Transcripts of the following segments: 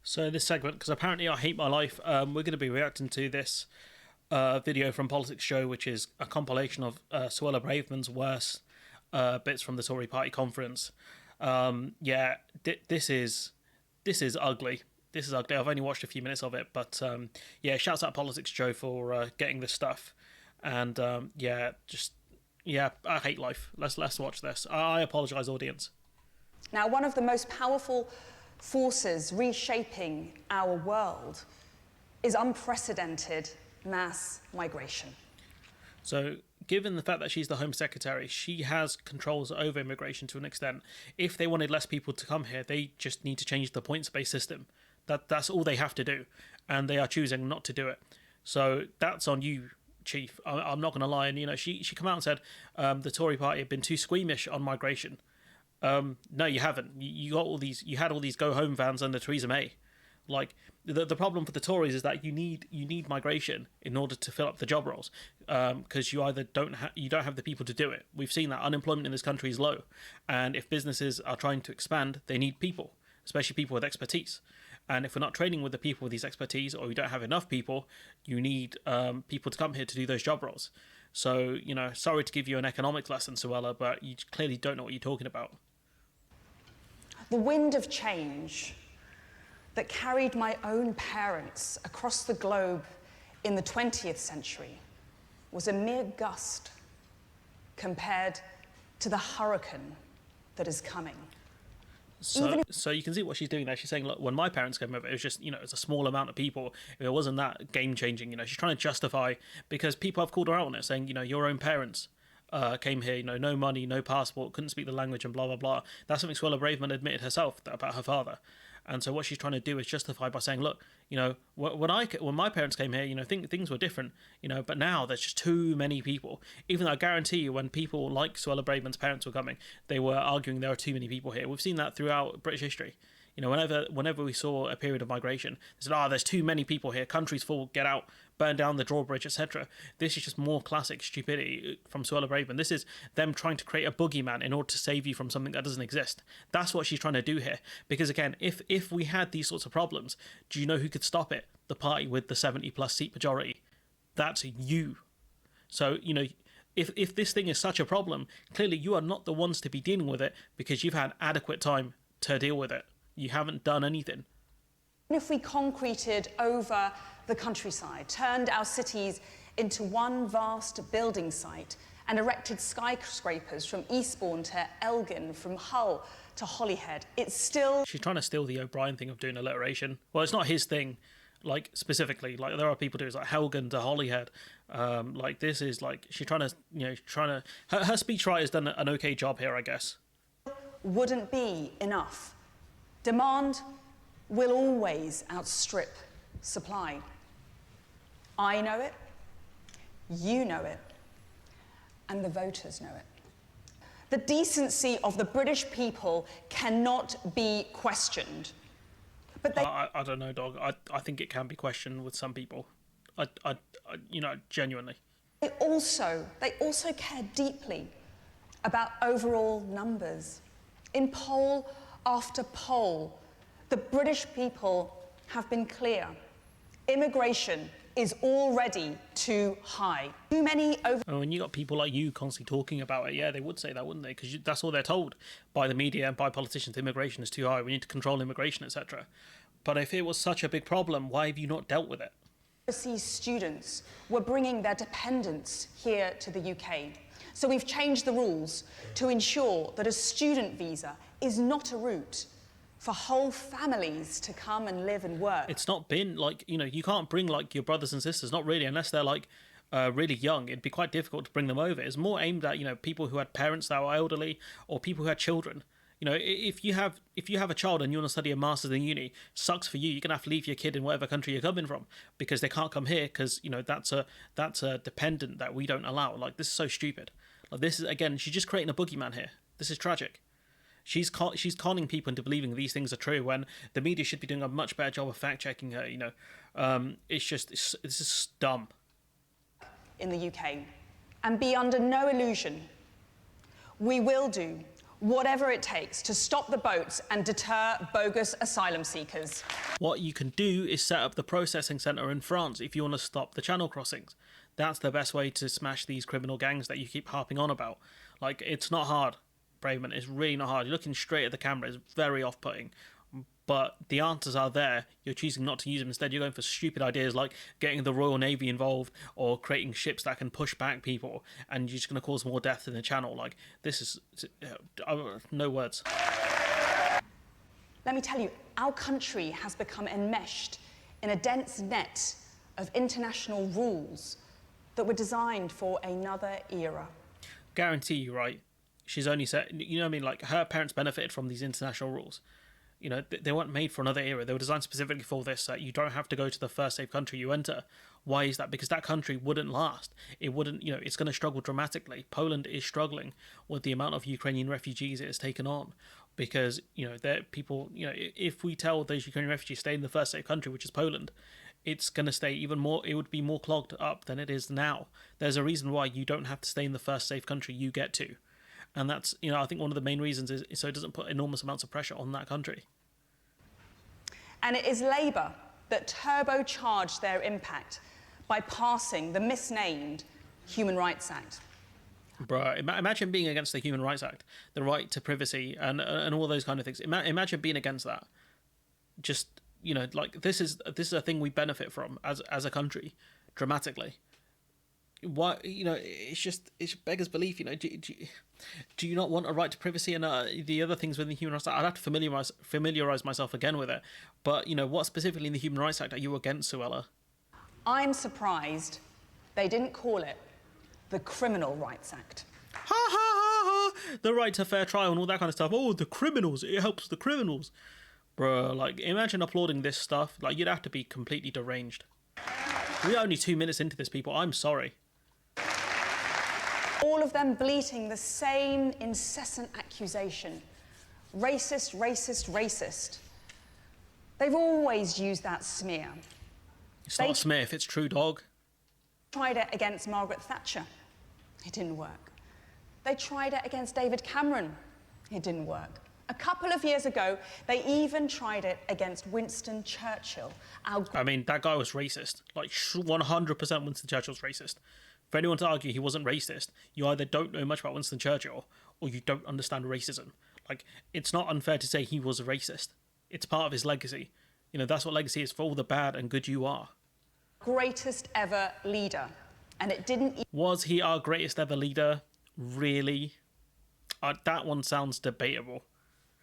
So this segment, because apparently I hate my life, we're going to be reacting to this video from Politics Show, which is a compilation of Suella Braverman's worst bits from the Tory party conference. Yeah, this is ugly. This is ugly. I've only watched a few minutes of it, but yeah, shouts out Politics Show for getting this stuff. And yeah, I hate life. Let's watch this. I apologise, audience. Now, one of the most powerful forces reshaping our world is unprecedented mass migration. So, given the fact that she's the Home Secretary, she has controls over immigration to an extent. If they wanted less people to come here, they just need to change the points-based system. That's all they have to do, and they are choosing not to do it. So that's on you, Chief. I'm not going to lie. And she come out and said the Tory party had been too squeamish on migration. No, you haven't. You had all these go home vans under Theresa May. Like the problem for the Tories is that you need migration in order to fill up the job roles, because you either don't have the people to do it. We've seen that unemployment in this country is low, and if businesses are trying to expand, they need people, especially people with expertise. And if we're not training with the people with these expertise, or we don't have enough people, you need people to come here to do those job roles. So sorry to give you an economics lesson, Suella, but you clearly don't know what you're talking about. The wind of change that carried my own parents across the globe in the 20th century was a mere gust compared to the hurricane that is coming. So you can see what she's doing there. She's saying, look, when my parents came over, it was just, it's a small amount of people. If it wasn't that game-changing, she's trying to justify, because people have called her out on it, saying, your own parents came here, no money, no passport, couldn't speak the language, and blah, blah, blah. That's something Suella Braverman admitted herself about her father. And so what she's trying to do is justify by saying, look, when my parents came here, things were different, but now there's just too many people. Even though I guarantee you, when people like Suella Braverman's parents were coming, they were arguing there are too many people here. We've seen that throughout British history. Whenever we saw a period of migration, they said, there's too many people here, country's full, get out, burn down the drawbridge, etc. This is just more classic stupidity from Suella Braverman. This is them trying to create a boogeyman in order to save you from something that doesn't exist. That's what she's trying to do here. Because again, if we had these sorts of problems, do you know who could stop it? The party with the 70-plus seat majority. That's you. So, if this thing is such a problem, clearly you are not the ones to be dealing with it, because you've had adequate time to deal with it. You haven't done anything. If we concreted over the countryside, turned our cities into one vast building site, and erected skyscrapers from Eastbourne to Elgin, from Hull to Holyhead, it's still... She's trying to steal the O'Brien thing of doing alliteration. Well, it's not his thing, specifically. There are people do it, Helgan to Holyhead. This is, she's trying to... Her speechwriter's done an okay job here, I guess. Wouldn't be enough. Demand will always outstrip supply. I know it, you know it, and the voters know it. The decency of the British people cannot be questioned. But I don't know, dog. I think it can be questioned with some people. Genuinely. They also care deeply about overall numbers. In poll after poll, the British people have been clear. Immigration is already too high. Too many when you got people like you constantly talking about it, yeah, they would say that, wouldn't they? Because that's all they're told by the media and by politicians. Immigration is too high. We need to control immigration, etc. But if it was such a big problem, why have you not dealt with it? Overseas students were bringing their dependents here to the UK. So we've changed the rules to ensure that a student visa is not a route for whole families to come and live and work. It's not been you can't bring your brothers and sisters, not really, unless they're really young. It'd be quite difficult to bring them over. It's more aimed at people who had parents that were elderly, or people who had children. If you have a child and you want to study a master's in uni, sucks for you. You're gonna have to leave your kid in whatever country you're coming from, because they can't come here, because that's a dependent that we don't allow. This is so stupid. This is, again, she's just creating a boogeyman here. This is tragic. She's conning people into believing these things are true, when the media should be doing a much better job of fact-checking her. This is dumb. In the UK, and be under no illusion, we will do whatever it takes to stop the boats and deter bogus asylum seekers. What you can do is set up the processing centre in France if you want to stop the channel crossings. That's the best way to smash these criminal gangs that you keep harping on about. Like, it's not hard, Braverman. It's really not hard. You're looking straight at the camera. It's very off-putting. But the answers are there. You're choosing not to use them. Instead, you're going for stupid ideas like getting the Royal Navy involved or creating ships that can push back people, and you're just going to cause more death in the channel. Like, this is... no words. Let me tell you, our country has become enmeshed in a dense net of international rules that were designed for another era. Guarantee you, right? She's only said... You know what I mean? Like, her parents benefited from these international rules. You know, they weren't made for another era. They were designed specifically for this. You don't have to go to the first safe country you enter. Why is that? Because that country wouldn't last. It wouldn't, you know, it's going to struggle dramatically. Poland is struggling with the amount of Ukrainian refugees it has taken on. Because, you know, people, you know, if we tell those Ukrainian refugees stay in the first safe country, which is Poland, it's going to stay even more, it would be more clogged up than it is now. There's a reason why you don't have to stay in the first safe country you get to. And that's, you know, I think one of the main reasons is so it doesn't put enormous amounts of pressure on that country. And it is Labour that turbocharged their impact by passing the misnamed Human Rights Act. Bruh, imagine being against the Human Rights Act, the right to privacy and all those kind of things. Imagine being against that. Just, you know, like, this is a thing we benefit from as a country, dramatically. Why, you know, it's beggars belief. You know, do you not want a right to privacy and the other things within the Human Rights Act? I'd have to familiarise myself again with it. But, you know, what specifically in the Human Rights Act are you against, Suella? I'm surprised they didn't call it the Criminal Rights Act. Ha ha ha ha! The right to fair trial and all that kind of stuff. Oh, the criminals! It helps the criminals, bro. Like, imagine applauding this stuff. Like, you'd have to be completely deranged. We're only 2 minutes into this, people. I'm sorry. All of them bleating the same incessant accusation. Racist, racist, racist. They've always used that smear. It's not a smear if it's true, dog. Tried it against Margaret Thatcher. It didn't work. They tried it against David Cameron. It didn't work. A couple of years ago, they even tried it against Winston Churchill. I mean, that guy was racist. Like, 100% Winston Churchill's racist. For anyone to argue he wasn't racist, you either don't know much about Winston Churchill or you don't understand racism. Like, it's not unfair to say he was a racist. It's part of his legacy. You know, that's what legacy is, for all the bad and good you are. Greatest ever leader. And it didn't... Was he our greatest ever leader? Really? That one sounds debatable.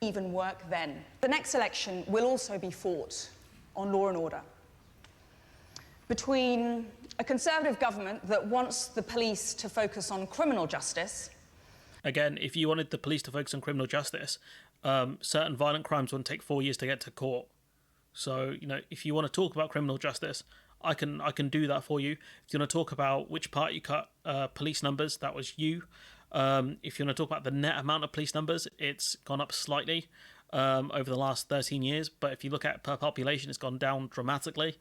Even work then. The next election will also be fought on law and order. Between a Conservative government that wants the police to focus on criminal justice. Again, if you wanted the police to focus on criminal justice, certain violent crimes wouldn't take 4 years to get to court. So, you know, if you want to talk about criminal justice, I can do that for you. If you want to talk about which party cut police numbers, that was you. If you want to talk about the net amount of police numbers, it's gone up slightly over the last 13 years. But if you look at per population, it's gone down dramatically.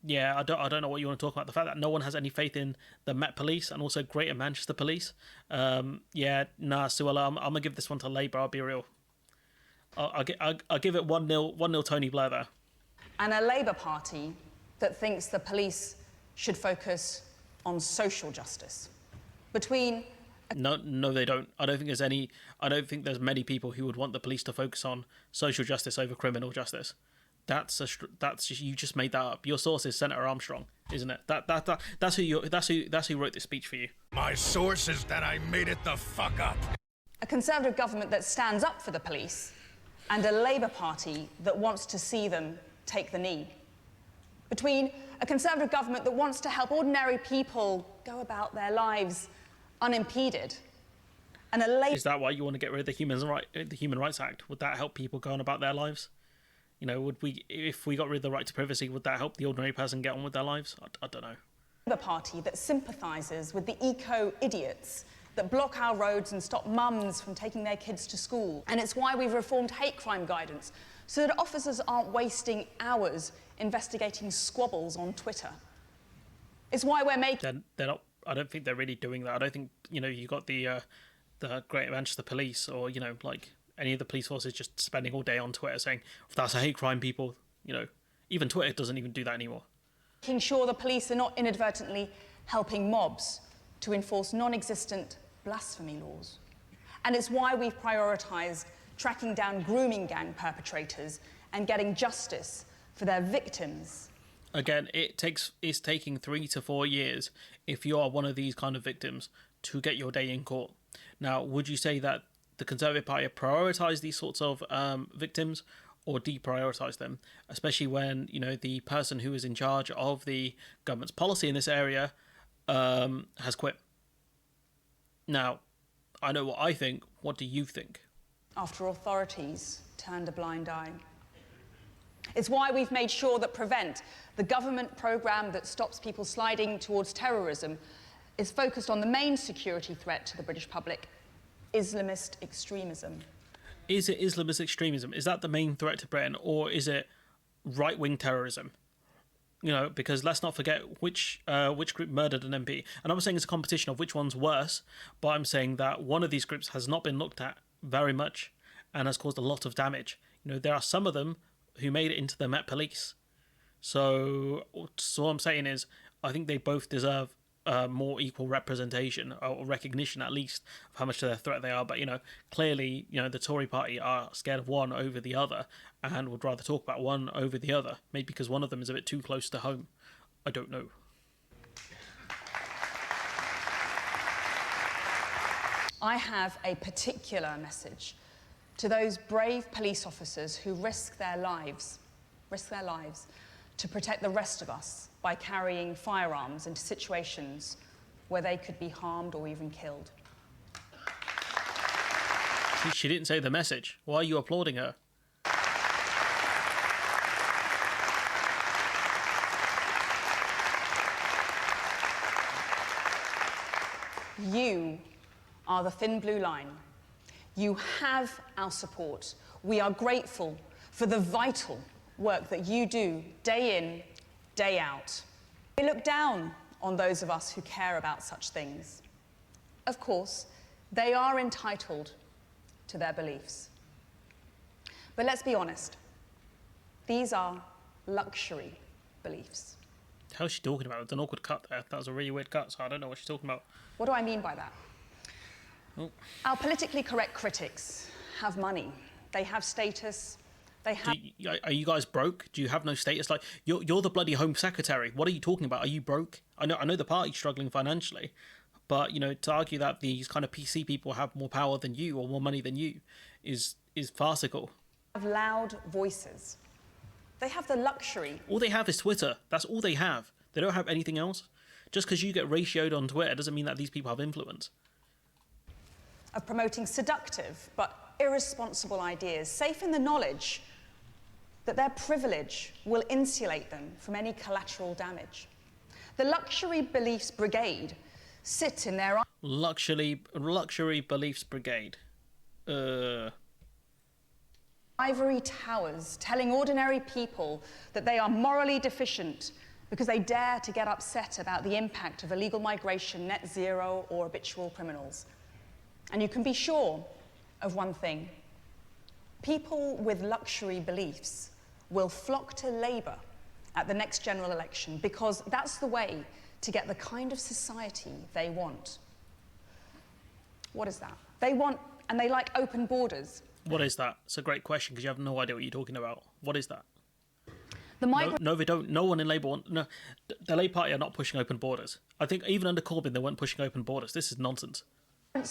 Yeah, I don't know what you want to talk about. The fact that no one has any faith in the Met Police and also Greater Manchester Police. Yeah, nah, Suella, I'm going to give this one to Labour, I'll be real. I'll give it 1-0 Tony Blair there. And a Labour Party that thinks the police should focus on social justice. Between... No, they don't. I don't think there's many people who would want the police to focus on social justice over criminal justice. That's just, you just made that up. Your source is Senator Armstrong, isn't it? That's who wrote this speech for you. My source is that I made it the fuck up. A Conservative government that stands up for the police and a Labour Party that wants to see them take the knee. Between a Conservative government that wants to help ordinary people go about their lives unimpeded and a Labour... Is that why you want to get rid of the Human Rights Act? Would that help people go on about their lives? You know, if we got rid of the right to privacy, would that help the ordinary person get on with their lives? I don't know. Labour Party that sympathises with the eco-idiots that block our roads and stop mums from taking their kids to school. And it's why we've reformed hate crime guidance, so that officers aren't wasting hours investigating squabbles on Twitter. It's why we're making... They're not. I don't think they're really doing that. I don't think, you know, you got the the Greater Manchester Police, or like any of the police forces just spending all day on Twitter saying that's a hate crime, people. Even Twitter doesn't even do that anymore. Making sure the police are not inadvertently helping mobs to enforce non-existent blasphemy laws. And it's why we've prioritised tracking down grooming gang perpetrators and getting justice for their victims. Again, it's taking 3 to 4 years if you are one of these kind of victims to get your day in court. Now, would you say that the Conservative Party prioritise these sorts of victims or deprioritise them, especially when the person who is in charge of the government's policy in this area has quit? Now, I know what I think. What do you think? After authorities turned a blind eye. It's why we've made sure that Prevent, the government programme that stops people sliding towards terrorism, is focused on the main security threat to the British public, Islamist extremism. Is it Islamist extremism? Is that the main threat to Britain, or is it right-wing terrorism? Because let's not forget which group murdered an MP. And I'm saying it's a competition of which one's worse, but I'm saying that one of these groups has not been looked at very much and has caused a lot of damage. There are some of them who made it into the Met Police. So what I'm saying is, I think they both deserve more equal representation, or recognition at least, of how much of a threat they are. But clearly, the Tory party are scared of one over the other and would rather talk about one over the other, maybe because one of them is a bit too close to home. I don't know. I have a particular message to those brave police officers who risk their lives to protect the rest of us by carrying firearms into situations where they could be harmed or even killed. She didn't say the message. Why are you applauding her? You are the thin blue line. You have our support. We are grateful for the vital work that you do day in, day out. We look down on those of us who care about such things. Of course, they are entitled to their beliefs. But let's be honest, these are luxury beliefs. How's she talking about? It's an awkward cut there. That was a really weird cut, so I don't know what she's talking about. What do I mean by that? Oh. Our politically correct critics have money. They have status. They have... Are you guys broke? Do you have no status? Like, you're the bloody Home Secretary. What are you talking about? Are you broke? I know the party's struggling financially, but to argue that these kind of PC people have more power than you or more money than you is farcical. Have loud voices. They have the luxury. All they have is Twitter. That's all they have. They don't have anything else. Just because you get ratioed on Twitter doesn't mean that these people have influence. Of promoting seductive but irresponsible ideas, safe in the knowledge that their privilege will insulate them from any collateral damage. The Luxury Beliefs Brigade sit in their... Luxury Beliefs Brigade. Ivory towers, telling ordinary people that they are morally deficient because they dare to get upset about the impact of illegal migration, net zero, or habitual criminals. And you can be sure of one thing. People with luxury beliefs will flock to Labour at the next general election because that's the way to get the kind of society they want. What is that? They want, and they like, open borders. What is that? It's a great question because you have no idea what you're talking about. What is that? No, they don't. No one in Labour no. The Labour Party are not pushing open borders. I think even under Corbyn they weren't pushing open borders. This is nonsense.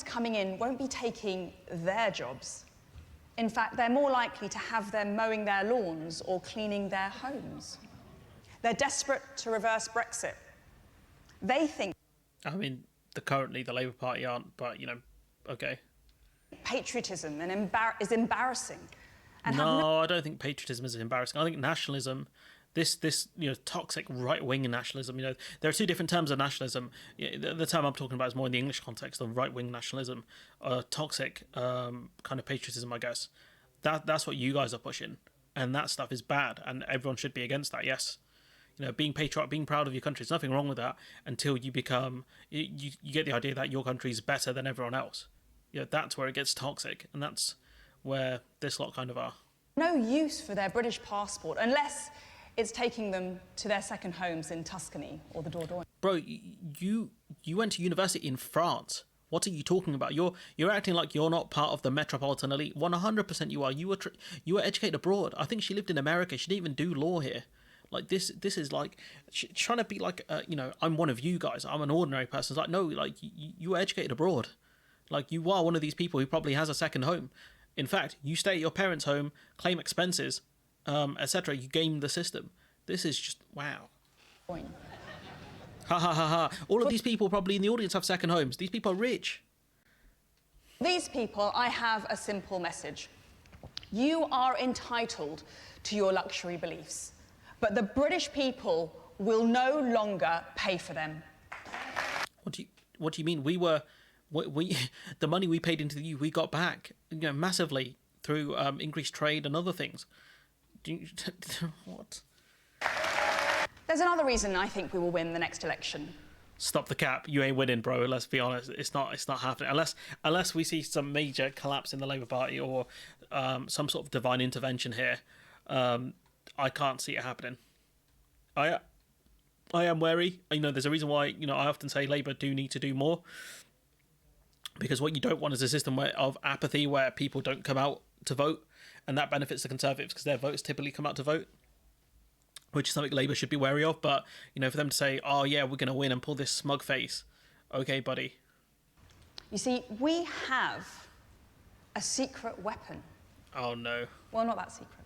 Coming in won't be taking their jobs. In fact, they're more likely to have them mowing their lawns or cleaning their homes. They're desperate to reverse Brexit. They think... I mean, currently the Labour Party aren't, but, okay. Patriotism is embarrassing. And no, I don't think patriotism is embarrassing. I think nationalism, this toxic right-wing nationalism, there are two different terms of nationalism. The term I'm talking about is more in the English context of right-wing nationalism, toxic kind of patriotism, I guess. That's what you guys are pushing, and that stuff is bad, and everyone should be against that, yes. Being patriotic, being proud of your country, there's nothing wrong with that until you become, you get the idea that your country is better than everyone else. that's where it gets toxic, and that's where this lot kind of are. No use for their British passport unless it's taking them to their second homes in Tuscany or the Dordogne. Bro, you went to university in France. What are you talking about? You're acting like you're not part of the metropolitan elite. 100% you are. You were educated abroad. I think she lived in America. She didn't even do law here. Like this is like trying to be like I'm one of you guys. I'm an ordinary person. It's like, no, like you were educated abroad. Like you are one of these people who probably has a second home. In fact, you stay at your parents' home, claim expenses, etc. You game the system. This is just wow. Point. Ha ha ha ha. All of these people probably in the audience have second homes. These people are rich. These people, I have a simple message. You are entitled to your luxury beliefs, but the British people will no longer pay for them. What do you mean? We the money we paid into the EU, we got back, massively through increased trade and other things. What? There's another reason I think we will win the next election. Stop the cap. You ain't winning, bro. Let's be honest. It's not happening. Unless we see some major collapse in the Labour Party or some sort of divine intervention here, I can't see it happening. I am wary. There's a reason why, I often say Labour do need to do more. Because what you don't want is a system of apathy where people don't come out to vote, and that benefits the Conservatives because their votes typically come out to vote, which is something Labour should be wary of. But, for them to say, oh, yeah, we're going to win and pull this smug face. Okay, buddy. You see, we have a secret weapon. Oh, no. Well, not that secret.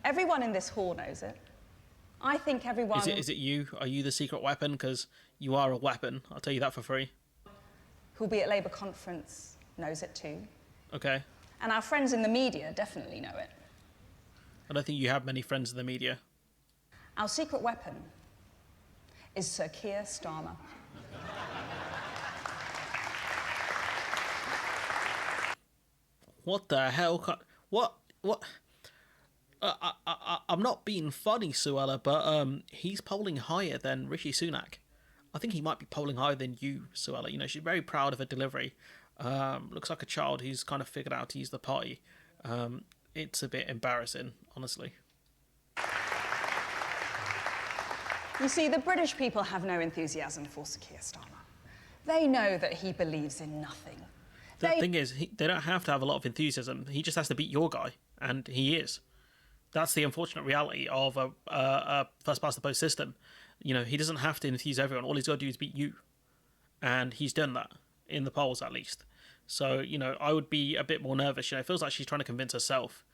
Everyone in this hall knows it. I think everyone... Is it you? Are you the secret weapon? Because you are a weapon. I'll tell you that for free. Who'll be at Labour conference knows it too. Okay. And our friends in the media definitely know it. I don't think you have many friends in the media. Our secret weapon is Sir Keir Starmer. What the hell? What? I'm not being funny, Suella, but he's polling higher than Rishi Sunak. I think he might be polling higher than you, Suella. She's very proud of her delivery. Looks like a child who's kind of figured out how to use the party. It's a bit embarrassing, honestly. You see, the British people have no enthusiasm for Sir Keir Starmer. They know that he believes in nothing. The thing is, they don't have to have a lot of enthusiasm. He just has to beat your guy, and he is. That's the unfortunate reality of a first-past-the-post system. He doesn't have to enthuse everyone. All he's got to do is beat you. And he's done that, in the polls at least. So, I would be a bit more nervous. It feels like she's trying to convince herself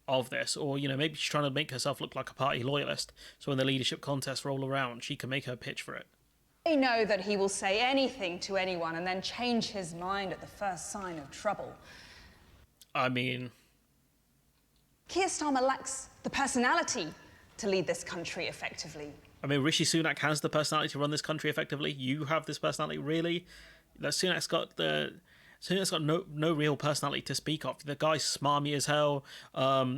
of this. Or, maybe she's trying to make herself look like a party loyalist. So when the leadership contests roll around, she can make her pitch for it. They know that he will say anything to anyone and then change his mind at the first sign of trouble. I mean... Keir Starmer lacks the personality to lead this country effectively. I mean, Rishi Sunak has the personality to run this country effectively. You have this personality, really? Sunak's got no real personality to speak of. The guy's smarmy as hell.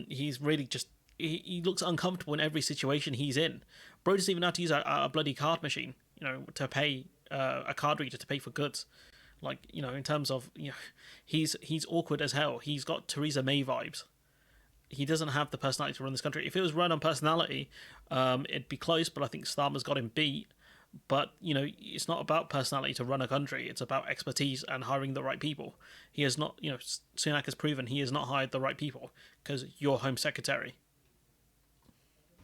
He's really just... He looks uncomfortable in every situation he's in. Bro doesn't even know how to use a bloody card machine, to pay... a card reader to pay for goods. Like, in terms of... he's awkward as hell. He's got Theresa May vibes. He doesn't have the personality to run this country. If it was run on personality, it'd be close, but I think Starmer's got him beat. But, it's not about personality to run a country. It's about expertise and hiring the right people. He has not, Sunak has proven he has not hired the right people because you're Home Secretary.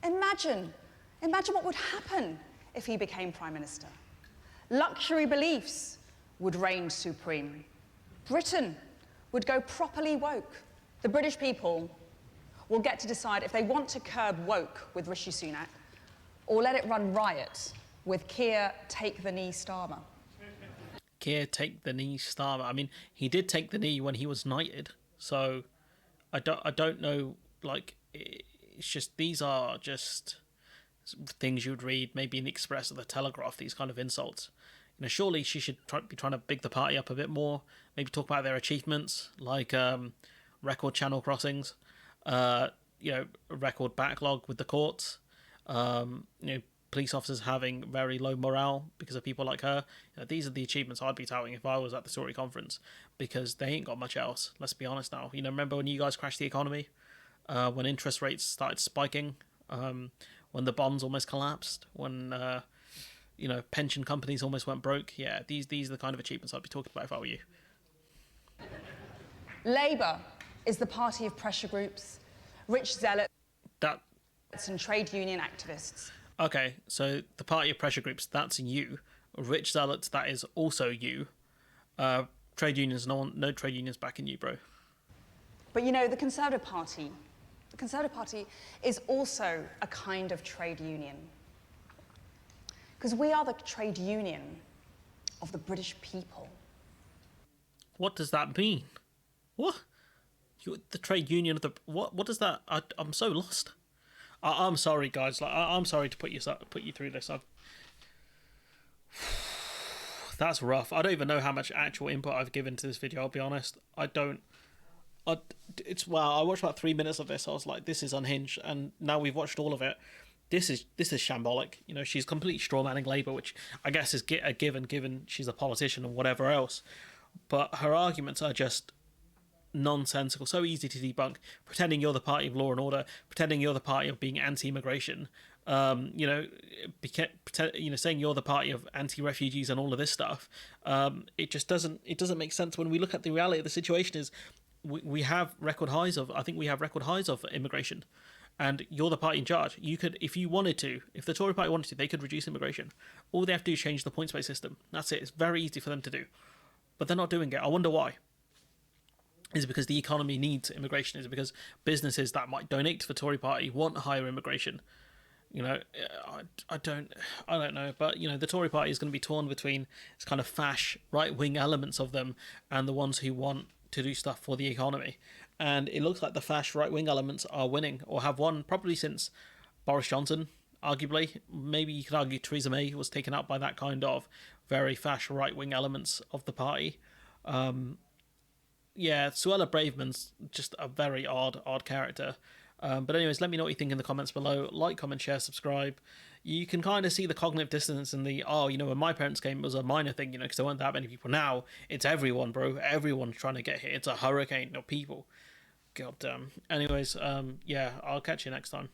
Imagine what would happen if he became Prime Minister. Luxury beliefs would reign supreme. Britain would go properly woke. The British people will get to decide if they want to curb woke with Rishi Sunak or let it run riot with Keir take the knee Starmer. Keir take the knee Starmer. I mean, he did take the knee when he was knighted, so I don't know, like, it's just, these are just things you'd read maybe in the Express or the Telegraph, these kind of insults. Surely she should be trying to big the party up a bit more, maybe talk about their achievements, like record channel crossings, record backlog with the courts, police officers having very low morale because of people like her. These are the achievements I'd be touting if I was at the Tory conference, because they ain't got much else. Let's be honest now. Remember when you guys crashed the economy? When interest rates started spiking? When the bonds almost collapsed? When pension companies almost went broke? Yeah, these are the kind of achievements I'd be talking about if I were you. Labour is the party of pressure groups, rich zealots and trade union activists. Okay, so the party of pressure groups, that's you. Rich zealots, that is also you. Trade unions, no trade unions backing you, bro. But the Conservative Party is also a kind of trade union. Because we are the trade union of the British people. What does that mean? What? You're the trade union of the... What does that... I'm so lost. I'm sorry, guys. I'm sorry to put you through this. That's rough. I don't even know how much actual input I've given to this video, I'll be honest. I watched about 3 minutes of this. I was like, this is unhinged. And now we've watched all of it. This is shambolic. She's completely strawmanning Labour, which I guess is a given she's a politician and whatever else. But her arguments are just nonsensical, so easy to debunk, pretending you're the party of law and order, pretending you're the party of being anti-immigration, saying you're the party of anti-refugees and all of this stuff. It just doesn't make sense when we look at the reality of the situation. Is we have record highs of immigration, and you're the party in charge. You could, if you wanted to, if the Tory party wanted to, they could reduce immigration. All they have to do is change the points-based system. That's it. It's very easy for them to do, but they're not doing it. I wonder why. Is it because the economy needs immigration? Is it because businesses that might donate to the Tory party want higher immigration? I don't know. But, the Tory party is going to be torn between this kind of fash right-wing elements of them and the ones who want to do stuff for the economy. And it looks like the fash right-wing elements are winning, or have won, probably since Boris Johnson, arguably. Maybe you could argue Theresa May was taken out by that kind of very fash right-wing elements of the party. Yeah, Suella Braverman's just a very odd character. But anyways, let me know what you think in the comments below. Like, comment, share, subscribe. You can kind of see the cognitive dissonance in the, when my parents came, it was a minor thing, because there weren't that many people. Now, it's everyone, bro. Everyone's trying to get hit. It's a hurricane of people. God damn. Anyways, yeah, I'll catch you next time.